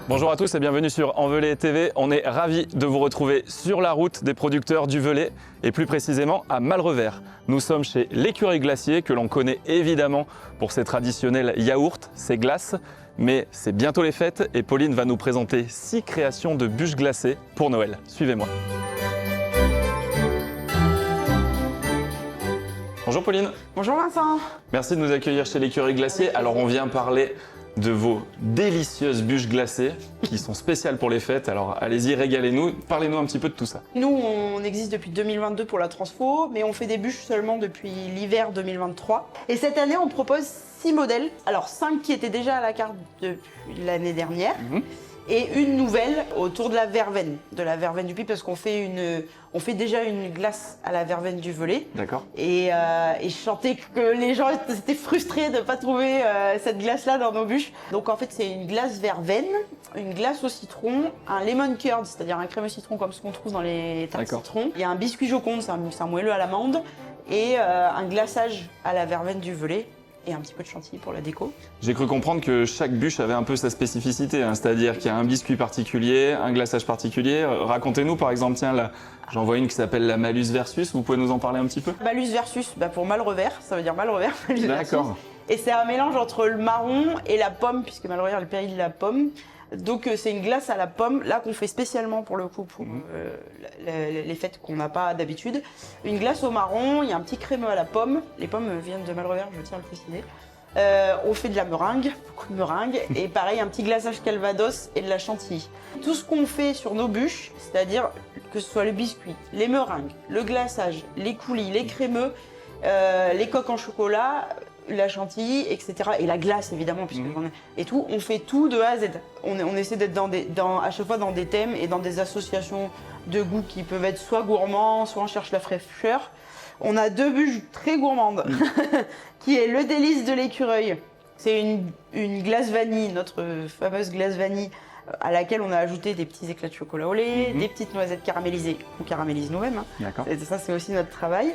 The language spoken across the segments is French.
Bonjour à tous et bienvenue sur Envelé TV. On est ravis de vous retrouver sur la route des producteurs du Velay et plus précisément à Malrevers. Nous sommes chez l'écurie Glacier que l'on connaît évidemment pour ses traditionnels yaourts, ses glaces. Mais c'est bientôt les fêtes et Pauline va nous présenter 6 créations de bûches glacées pour Noël. Suivez-moi. Bonjour Pauline. Bonjour Vincent. Merci de nous accueillir chez l'écurie Glacier. Alors on vient parler de vos délicieuses bûches glacées qui sont spéciales pour les fêtes. Alors allez-y, régalez-nous. Parlez-nous un petit peu de tout ça. Nous, on existe depuis 2022 pour la transfo, mais on fait des bûches seulement depuis l'hiver 2023. Et cette année, on propose 6 modèles. Alors 5 qui étaient déjà à la carte depuis l'année dernière. Et une nouvelle autour de la verveine du Puy, parce qu'on fait déjà une glace à la verveine du Velay. D'accord. Et je sentais que les gens étaient frustrés de ne pas trouver cette glace-là dans nos bûches. Donc en fait, c'est une glace verveine, une glace au citron, un lemon curd, c'est-à-dire un crème au citron comme ce qu'on trouve dans les tartes citron. Il y a un biscuit joconde, c'est un moelleux à l'amande, et un glaçage à la verveine du Velay. Et un petit peu de chantilly pour la déco. J'ai cru comprendre que chaque bûche avait un peu sa spécificité, hein, c'est-à-dire qu'il y a un biscuit particulier, un glaçage particulier. Racontez-nous par exemple, tiens, là, j'en vois une qui s'appelle la Malus Versus, vous pouvez nous en parler un petit peu? Malus Versus, pour Malrevers, ça veut dire Malrevers, Malus Versus. D'accord. Et c'est un mélange entre le marron et la pomme, puisque Malrevers est le pays de la pomme. Donc c'est une glace à la pomme, là qu'on fait spécialement pour le coup pour les fêtes qu'on n'a pas d'habitude. Une glace au marron, il y a un petit crémeux à la pomme. Les pommes viennent de Malrevers, je tiens à le préciser. On fait de la meringue, beaucoup de meringue, et pareil un petit glaçage calvados et de la chantilly. Tout ce qu'on fait sur nos bûches, c'est-à-dire que ce soit le biscuit, les meringues, le glaçage, les coulis, les crémeux, les coques en chocolat, la chantilly, etc. Et la glace évidemment, et tout, on fait tout de A à Z. On essaie d'être à chaque fois dans des thèmes et dans des associations de goûts qui peuvent être soit gourmands, soit on cherche la fraîcheur. On a 2 bûches très gourmandes, qui est le délice de l'écureuil. C'est une glace vanille, notre fameuse glace vanille, à laquelle on a ajouté des petits éclats de chocolat au lait, des petites noisettes caramélisées, qu'on caramélise nous-mêmes. D'accord. Et ça, c'est aussi notre travail.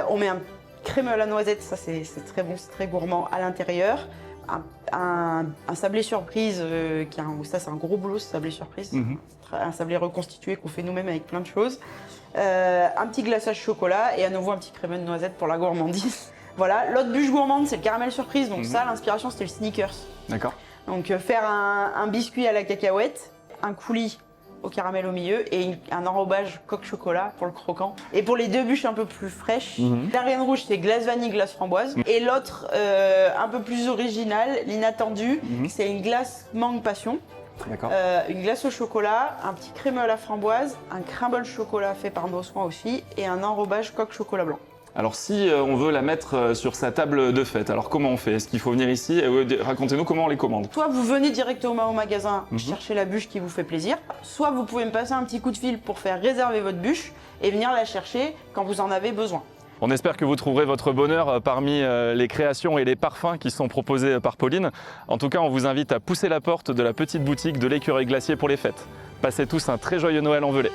On met un crème à la noisette, ça c'est très bon, c'est très gourmand à l'intérieur. Un sablé surprise, ça c'est un gros boulot ce sablé surprise. Un sablé reconstitué qu'on fait nous-mêmes avec plein de choses. Un petit glaçage chocolat et à nouveau un petit crème de noisette pour la gourmandise. Voilà, l'autre bûche gourmande c'est le caramel surprise, donc ça l'inspiration c'était le Snickers. D'accord. Donc faire un biscuit à la cacahuète, un coulis au caramel au milieu et un enrobage coque chocolat pour le croquant. Et pour les 2 bûches un peu plus fraîches, la Reine Rouge c'est glace vanille, glace framboise. Et l'autre un peu plus original, l'inattendu, c'est une glace mangue passion. Une glace au chocolat, un petit crémeux à la framboise, un crumble chocolat fait par nos soins aussi et un enrobage coque chocolat blanc. Alors si on veut la mettre sur sa table de fête, alors comment on fait? Est-ce qu'il faut venir ici? Racontez-nous comment on les commande. Soit vous venez directement au magasin chercher la bûche qui vous fait plaisir, soit vous pouvez me passer un petit coup de fil pour faire réserver votre bûche et venir la chercher quand vous en avez besoin. On espère que vous trouverez votre bonheur parmi les créations et les parfums qui sont proposés par Pauline. En tout cas, on vous invite à pousser la porte de la petite boutique de l'écurie Glacier pour les fêtes. Passez tous un très joyeux Noël en Velay.